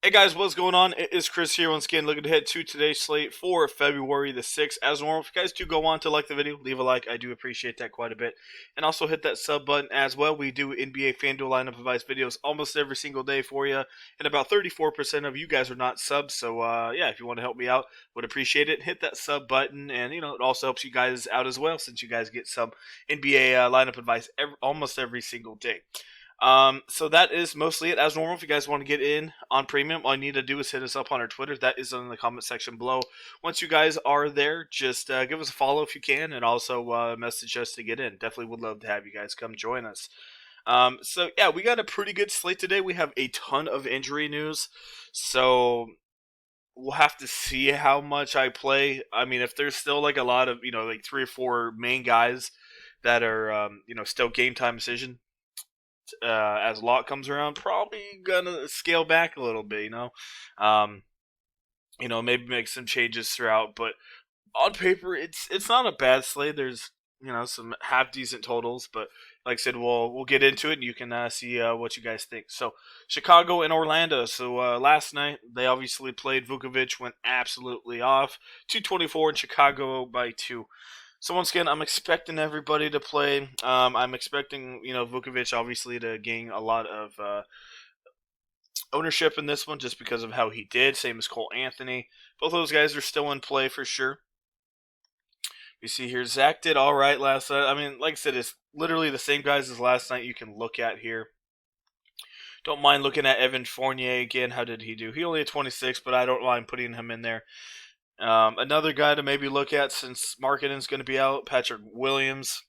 Hey guys, what's going on? It is Chris here once again, looking ahead to today's slate for February the 6th. As normal, if you guys do go on to like the video, leave a like. I do appreciate that quite a bit. And also hit that sub button as well. We do NBA Fanduel lineup advice videos almost every single day for you. And about 34% of you guys are not subs. So, yeah, if you want to help me out, would appreciate it. Hit that sub button. And, it also helps you guys out as well since you guys get some NBA lineup advice almost every single day. So that is mostly it. As normal, if you guys want to get in on premium, all you need to do is hit us up on our Twitter. That is in the comment section below. Once you guys are there, just give us a follow if you can, and also message us to get in. Definitely would love to have you guys come join us. So yeah, we got a pretty good slate today. We have a ton of injury news, so we'll have to see how much I play. I mean, if there's still like a lot of like 3 or 4 main guys that are still game time decision as lot comes around, probably gonna scale back a little bit, um, maybe make some changes throughout. But on paper, it's not a bad slate. There's some half decent totals, but like I said, we'll get into it, and you can see what you guys think. So Chicago and Orlando. So last night they obviously played. Vukovic went absolutely off. 224 in Chicago by 2. So once again, I'm expecting everybody to play. I'm expecting, Vukovic obviously to gain a lot of ownership in this one just because of how he did. Same as Cole Anthony. Both those guys are still in play for sure. You see here, Zach did all right last night. I mean, like I said, it's literally the same guys as last night you can look at here. Don't mind looking at Evan Fournier again. How did he do? He only had 26, but I don't mind putting him in there. Another guy to maybe look at since Markkanen's going to be out, Patrick Williams.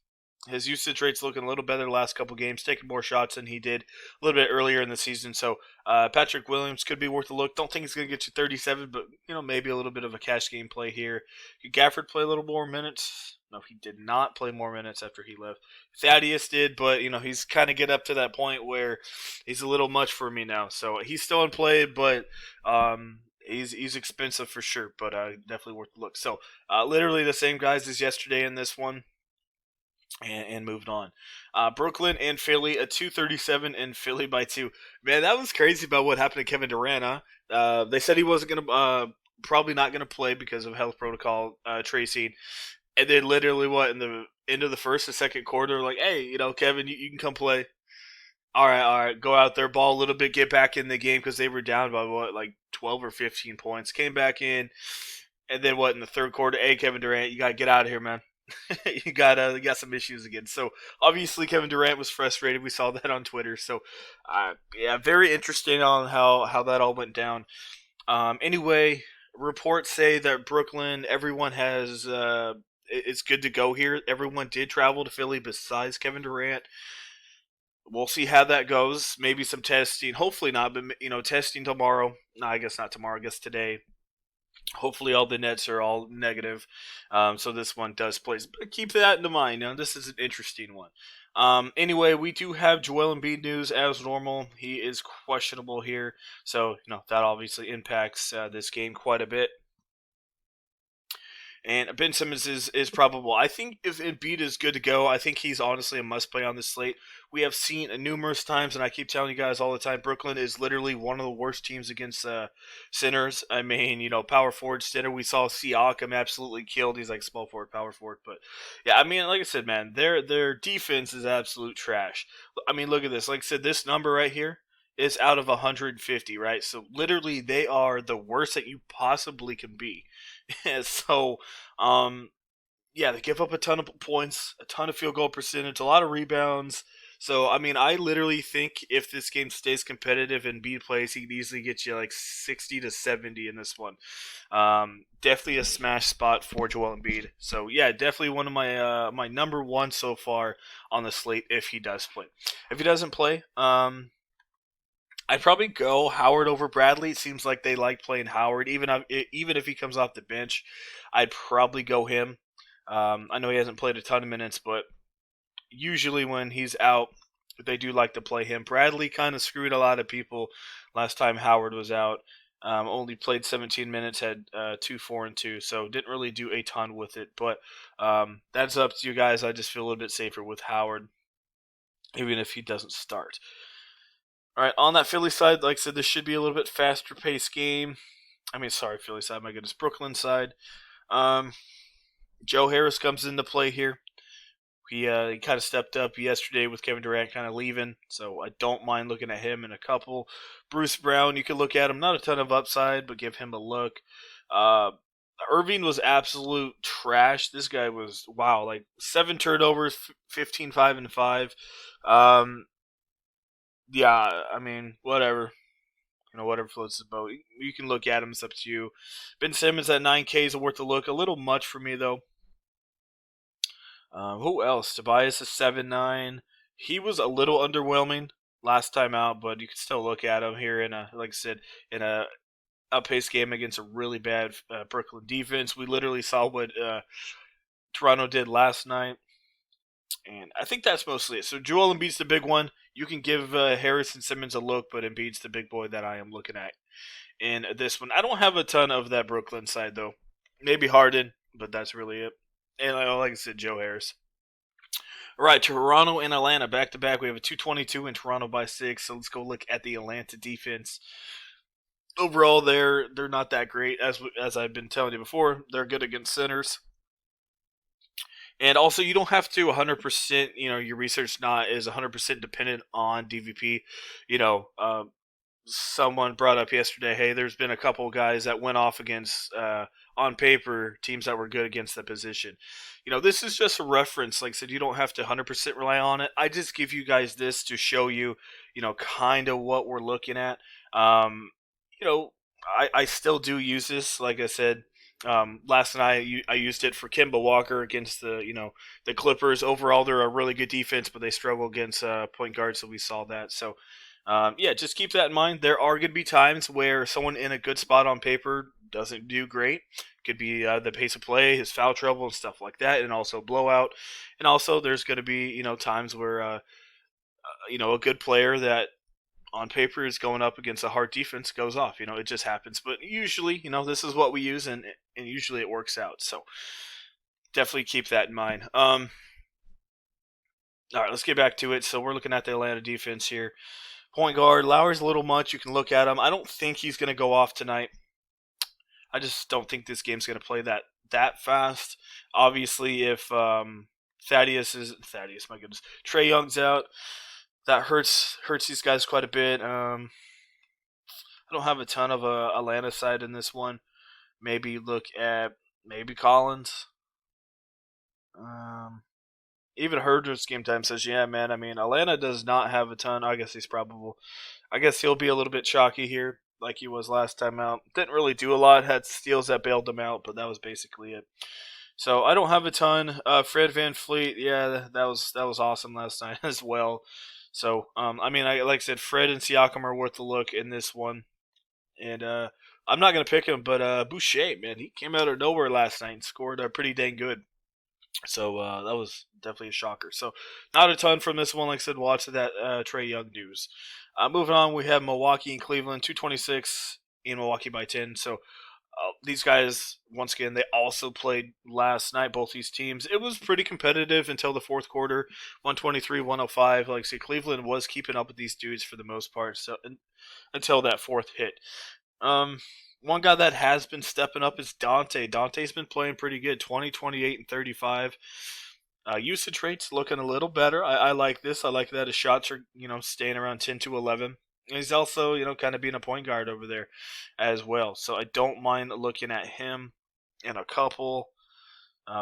His usage rate's looking a little better the last couple games, taking more shots than he did a little bit earlier in the season. So Patrick Williams could be worth a look. Don't think he's going to get you 37, but maybe a little bit of a cash game play here. Did Gafford play a little more minutes? No, he did not play more minutes after he left. Thaddeus did, but he's kind of get up to that point where he's a little much for me now. So he's still in play, but he's expensive for sure, but definitely worth a look. So literally the same guys as yesterday in this one. And moved on. Brooklyn and Philly, a 237 and Philly by 2. Man, that was crazy about what happened to Kevin Durant, huh? They said he wasn't going to, probably not going to play because of health protocol tracing. And then literally, in the end of the first and second quarter, like, hey, Kevin, you can come play. All right, go out there, ball a little bit, get back in the game because they were down by, 12 or 15 points. Came back in, and then in the third quarter, hey, Kevin Durant, you got to get out of here, man. you got some issues again. So obviously Kevin Durant was frustrated. We saw that on Twitter. So yeah, very interesting on how that all went down. Anyway, reports say that Brooklyn, everyone has it's good to go here. Everyone did travel to Philly besides Kevin Durant. We'll see how that goes. Maybe some testing. Hopefully not, but testing tomorrow. No, I guess not tomorrow. I guess today. Hopefully all the nets are all negative, so this one does play. But keep that in mind. This is an interesting one. Anyway, we do have Joel Embiid news as normal. He is questionable here, so that obviously impacts this game quite a bit. And Ben Simmons is probable. I think if Embiid is good to go, I think he's honestly a must-play on this slate. We have seen numerous times, and I keep telling you guys all the time, Brooklyn is literally one of the worst teams against centers. I mean, power forward center. We saw Siakam absolutely killed. He's like small forward, power forward. But, yeah, I mean, like I said, man, their defense is absolute trash. I mean, look at this. Like I said, this number right here is out of 150, right? So, literally, they are the worst that you possibly can be. So, yeah, they give up a ton of points, a ton of field goal percentage, a lot of rebounds. So, I mean, I literally think if this game stays competitive and Embiid plays, he can easily get you like 60 to 70 in this one. Definitely a smash spot for Joel Embiid. So, yeah, definitely one of my number one so far on the slate if he does play. If he doesn't play, I'd probably go Howard over Bradley. It seems like they like playing Howard, even if he comes off the bench. I'd probably go him. I know he hasn't played a ton of minutes, but usually when he's out, they do like to play him. Bradley kind of screwed a lot of people last time Howard was out. Only played 17 minutes, had 2, 4, and 2, so didn't really do a ton with it. But that's up to you guys. I just feel a little bit safer with Howard, even if he doesn't start. All right, on that Philly side, like I said, this should be a little bit faster paced game. Sorry, Philly side. My goodness, Brooklyn side. Um, Joe Harris comes into play here. He kind of stepped up yesterday with Kevin Durant kind of leaving, so I don't mind looking at him in a couple. Bruce Brown, you could look at him. Not a ton of upside, but give him a look. Uh, Irving was absolute trash. This guy was wow, like 7 turnovers, 15, 5 and 5. Um, yeah, whatever. Whatever floats his boat. You can look at him. It's up to you. Ben Simmons at 9K is worth a look. A little much for me though. Who else? Tobias is 7-9. He was a little underwhelming last time out, but you can still look at him here in a, like I said, in a outpaced game against a really bad Brooklyn defense. We literally saw what Toronto did last night, and I think that's mostly it. So Joel Embiid's the big one. You can give Harris and Simmons a look, but Embiid's the big boy that I am looking at in this one. I don't have a ton of that Brooklyn side though. Maybe Harden, but that's really it. And like I said, Joe Harris. All right, Toronto and Atlanta back to back. We have a 222 and Toronto by 6. So let's go look at the Atlanta defense. Overall, they're not that great as I've been telling you before. They're good against centers. And also, you don't have to 100%. Your research not is 100% dependent on DVP. Someone brought up yesterday, hey, there's been a couple guys that went off against, on paper, teams that were good against the position. This is just a reference. Like I said, you don't have to 100% rely on it. I just give you guys this to show you, kind of what we're looking at. I still do use this. Like I said, last night I used it for Kemba Walker against the Clippers. Overall, they're a really good defense, but they struggle against point guards, so we saw that. So just keep that in mind. There are going to be times where someone in a good spot on paper doesn't do great. Could be the pace of play, his foul trouble, and stuff like that, and also blowout. And also, there's going to be times where a good player that on paper is going up against a hard defense goes off. It just happens. But usually, this is what we use, and usually it works out. So definitely keep that in mind. All right, let's get back to it. So we're looking at the Atlanta defense here. Point guard, Lowry's a little much. You can look at him. I don't think he's going to go off tonight. I just don't think this game's going to play that fast. Obviously, if Thaddeus, my goodness, Trae Young's out, that hurts these guys quite a bit. I don't have a ton of Atlanta side in this one. Maybe look at Collins. Even Herder's game time says, yeah, man. Atlanta does not have a ton. I guess he'll be a little bit chalky here, like he was last time out. Didn't really do a lot. Had steals that bailed him out, but that was basically it. So I don't have a ton. Fred VanVleet, yeah, that was awesome last night as well. So like I said, Fred and Siakam are worth a look in this one, and I'm not gonna pick him, but Boucher, man, he came out of nowhere last night and scored pretty dang good. So that was definitely a shocker. So not a ton from this one. Like I said, watch that Trae Young news. Moving on, we have Milwaukee and Cleveland, 226 in Milwaukee by 10. So these guys, once again, they also played last night, both these teams. It was pretty competitive until the fourth quarter, 123-105. Like I said, Cleveland was keeping up with these dudes for the most part, so until that fourth hit. One guy that has been stepping up is Dante. Dante's been playing pretty good, 20, 28, and 35. Usage rates looking a little better. I like this. I like that his shots are, staying around 10 to 11. And he's also, kind of being a point guard over there as well. So I don't mind looking at him in a couple.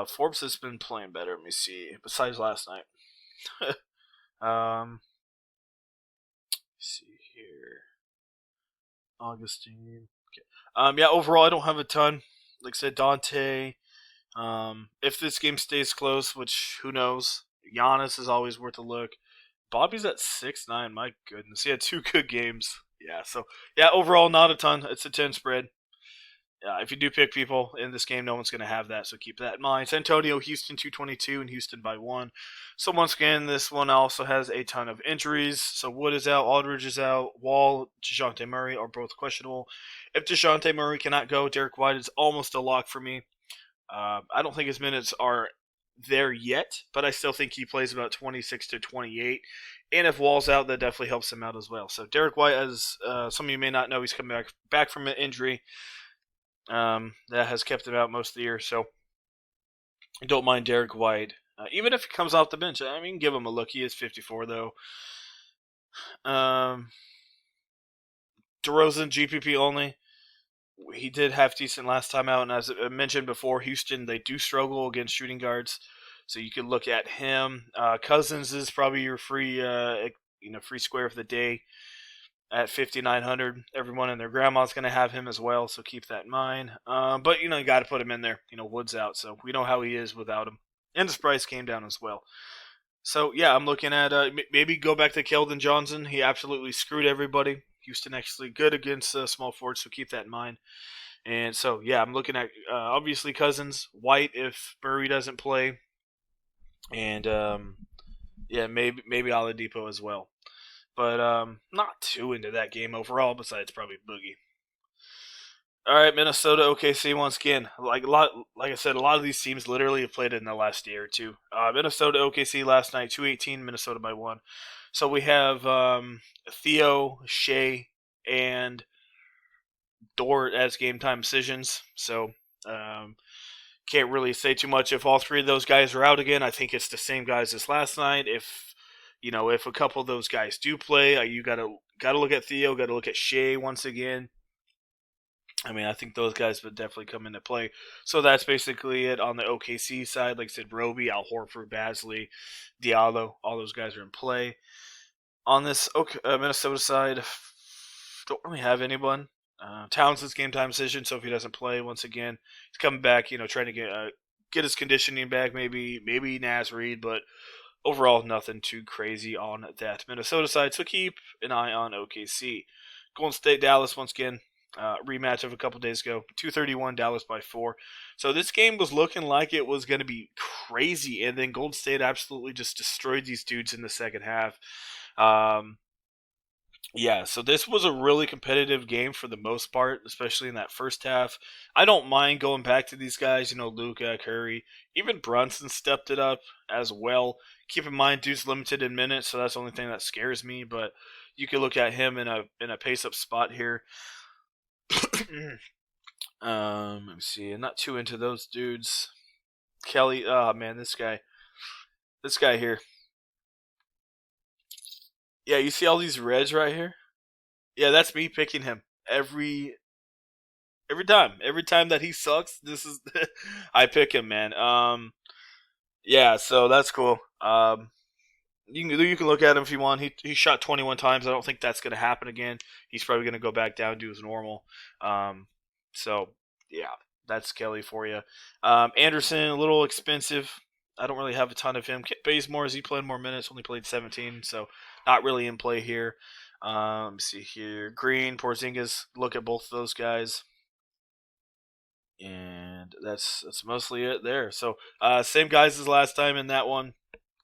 Forbes has been playing better. Let me see. Besides last night. Let's see here. Augustine. Okay. Overall, I don't have a ton. Like I said, Dante. If this game stays close, which who knows, Giannis is always worth a look. Bobby's at 6'9". My goodness, he had 2 good games. Yeah, so overall not a ton. It's a 10 spread. If you do pick people in this game, no one's going to have that, so keep that in mind. San Antonio, Houston 222, and Houston by 1. So once again, this one also has a ton of injuries. So Wood is out, Aldridge is out, Wall, DeJounte Murray are both questionable. If DeJounte Murray cannot go, Derek White is almost a lock for me. I don't think his minutes are there yet, but I still think he plays about 26 to 28. And if Wall's out, that definitely helps him out as well. So Derek White, as some of you may not know, he's coming back from an injury that has kept him out most of the year. So I don't mind Derek White. Even if he comes off the bench, I mean, give him a look. He is 54, though. Um, DeRozan, GPP only. He did half decent last time out, and as I mentioned before, Houston, they do struggle against shooting guards, so you could look at him. Cousins is probably your free square of the day at 5,900. Everyone and their grandma's going to have him as well, so keep that in mind. But you got to put him in there. Wood's out, so we know how he is without him, and his price came down as well. So yeah, I'm looking at maybe go back to Keldon Johnson. He absolutely screwed everybody. Houston actually good against small forwards, so keep that in mind. And so yeah, I'm looking at obviously Cousins, White if Murray doesn't play, and yeah, maybe Oladipo as well. But not too into that game overall. Besides probably Boogie. All right, Minnesota, OKC once again. Like I said, a lot of these teams literally have played in the last year or two. Minnesota, OKC last night, 218, Minnesota by 1. So we have Theo, Shea, and Dort as game time decisions. So can't really say too much if all three of those guys are out again. I think it's the same guys as last night. If a couple of those guys do play, you gotta look at Theo, gotta look at Shea once again. I mean, I think those guys would definitely come into play. So that's basically it on the OKC side. Like I said, Roby, Al Horford, Basley, Diallo, all those guys are in play. On this Minnesota side, don't really have anyone. Towns is game time decision, so if he doesn't play, once again, he's coming back. Trying to get his conditioning back. Maybe Naz Reid, but overall, nothing too crazy on that Minnesota side. So keep an eye on OKC. Golden State, Dallas, once again. Rematch of a couple days ago, 231 Dallas by 4. So this game was looking like it was going to be crazy, and then Golden State absolutely just destroyed these dudes in the second half. Yeah, so this was a really competitive game for the most part, especially in that first half. I don't mind going back to these guys, Luka, Curry, even Brunson stepped it up as well. Keep in mind, dude's limited in minutes, so that's the only thing that scares me. But you could look at him in a pace up spot here. Let me see. I'm not too into those dudes. Kelly, oh man, this guy here. Yeah, you see all these reds right here? Yeah, that's me picking him every time. Every time that he sucks, this is I pick him, man. Yeah, so that's cool. You can look at him if you want. He shot 21 times. I don't think that's going to happen again. He's probably going to go back down to his normal. So yeah, that's Kelly for you. Anderson, a little expensive. I don't really have a ton of him. Kit Bazemore, as he played more minutes, only played 17, so not really in play here. Let me see here. Green, Porzingis, look at both of those guys. And that's mostly it there. So same guys as last time in that one.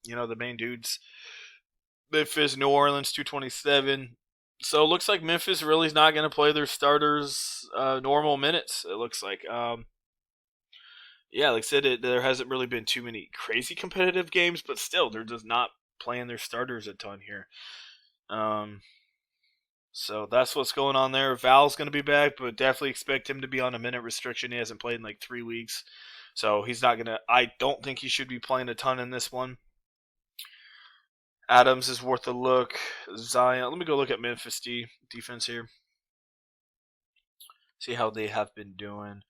The main dudes. Memphis, New Orleans, 227. So it looks like Memphis really is not going to play their starters normal minutes, it looks like. Yeah, like I said, there hasn't really been too many crazy competitive games, but still, they're just not playing their starters a ton here. So that's what's going on there. Val's going to be back, but definitely expect him to be on a minute restriction. He hasn't played in like 3 weeks. So he's not going to, I don't think he should be playing a ton in this one. Adams is worth a look. Zion, let me go look at Memphis defense here. See how they have been doing.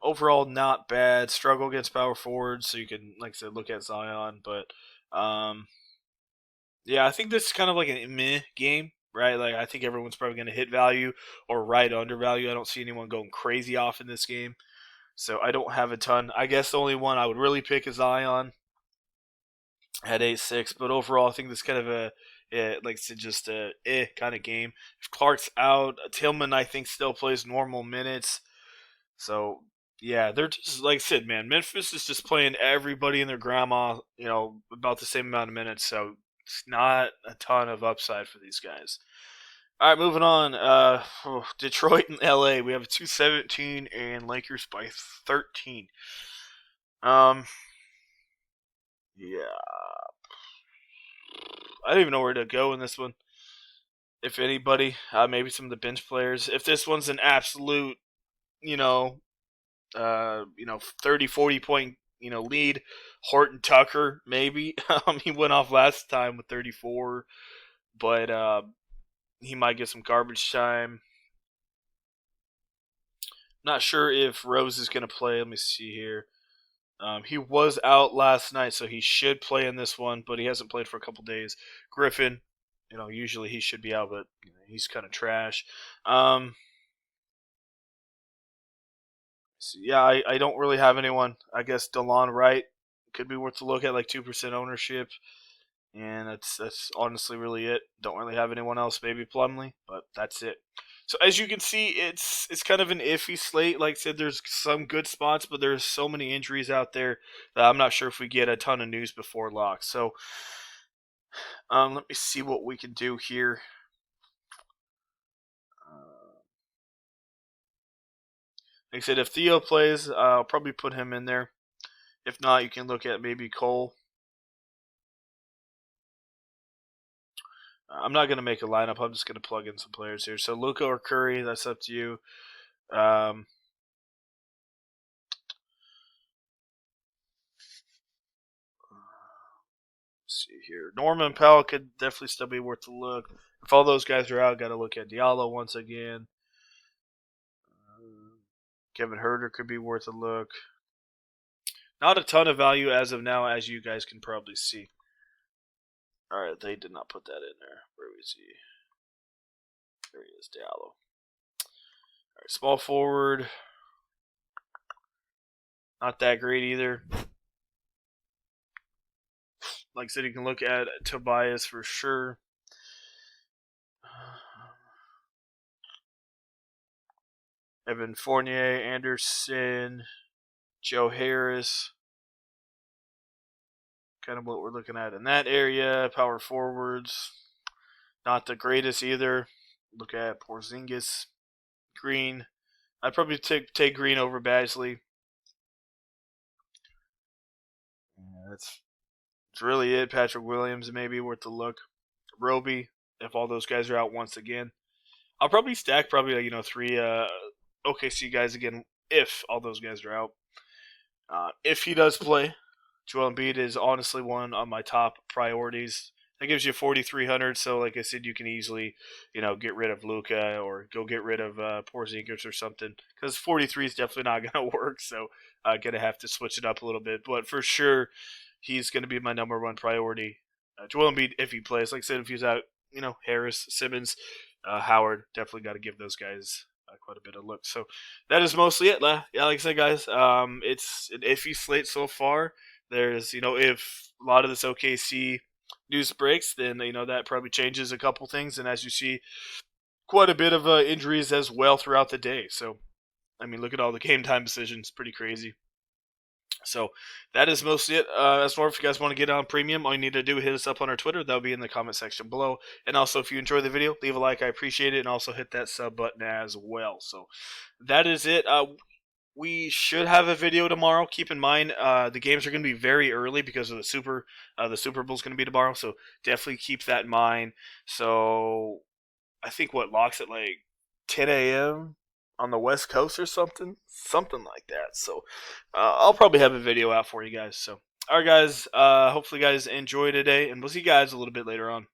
Overall, not bad. Struggle against power forwards, so you can, like I said, look at Zion. But yeah, I think this is kind of like a meh game, right? Like I think everyone's probably going to hit value or right under value. I don't see anyone going crazy off in this game, so I don't have a ton. I guess the only one I would really pick is Zion at 8-6. But overall, I think this is kind of like I said, just a kind of game. If Clark's out, Tillman I think still plays normal minutes. So yeah, they're just like I said, man. Memphis is just playing everybody and their grandma, about the same amount of minutes. So it's not a ton of upside for these guys. All right, moving on. Detroit and LA, we have a 217 and Lakers by 13. Yeah, I don't even know where to go in this one. If anybody, maybe some of the bench players. If this one's an absolute, you know, 30, 40 point, lead, Horton Tucker, maybe. He went off last time with 34, but he might get some garbage time. Not sure if Rose is going to play. Let me see here. He was out last night, so he should play in this one, but he hasn't played for a couple days. Griffin, usually he should be out, but he's kind of trash. So yeah, I don't really have anyone. I guess DeLon Wright could be worth a look at, like 2% ownership, and that's honestly really it. Don't really have anyone else. Maybe Plumlee, but that's it. So as you can see, it's kind of an iffy slate. Like I said, there's some good spots, but there's so many injuries out there that I'm not sure if we get a ton of news before lock. So let me see what we can do here. Like I said, if Theo plays, I'll probably put him in there. If not, you can look at maybe Cole. I'm not going to make a lineup. I'm just going to plug in some players here. So Luka or Curry, that's up to you. Let's see here. Norman Powell could definitely still be worth a look. If all those guys are out, got to look at Diallo once again. Kevin Herter could be worth a look. Not a ton of value as of now, as you guys can probably see. All right, they did not put that in there. Where is he? There he is, Diallo. All right, small forward. Not that great either. Like I said, you can look at Tobias for sure. Evan Fournier, Anderson, Joe Harris. Kind of what we're looking at in that area. Power forwards. Not the greatest either. Look at Porzingis. Green. I'd probably take Green over Basley. Yeah, that's really it. Patrick Williams may be worth a look. Roby, if all those guys are out once again. I'll probably stack three OKC guys again if all those guys are out. If he does play, Joel Embiid is honestly one of my top priorities. That gives you 4,300. So, like I said, you can easily, get rid of Luka or go get rid of Porzingis or something. Because 43 is definitely not going to work. So, gonna have to switch it up a little bit. But for sure, he's going to be my number one priority. Joel Embiid, if he plays, like I said, if he's out, Harris, Simmons, Howard, definitely got to give those guys quite a bit of look. So that is mostly it. Yeah, like I said, guys, it's an iffy slate so far. There's, if a lot of this OKC news breaks, then that probably changes a couple things. And as you see, quite a bit of injuries as well throughout the day. So I mean, look at all the game time decisions. Pretty crazy. So that is mostly it. As far as if you guys want to get on premium, all you need to do is hit us up on our Twitter. That'll be in the comment section below. And also, if you enjoy the video, leave a like. I appreciate it. And also hit that sub button as well. So that is it. We should have a video tomorrow. Keep in mind, the games are going to be very early because of the Super Bowl is going to be tomorrow. So definitely keep that in mind. So I think locks at like 10 a.m. on the West Coast or something like that. So I'll probably have a video out for you guys. So all right, guys. Hopefully, you guys enjoy today, and we'll see you guys a little bit later on.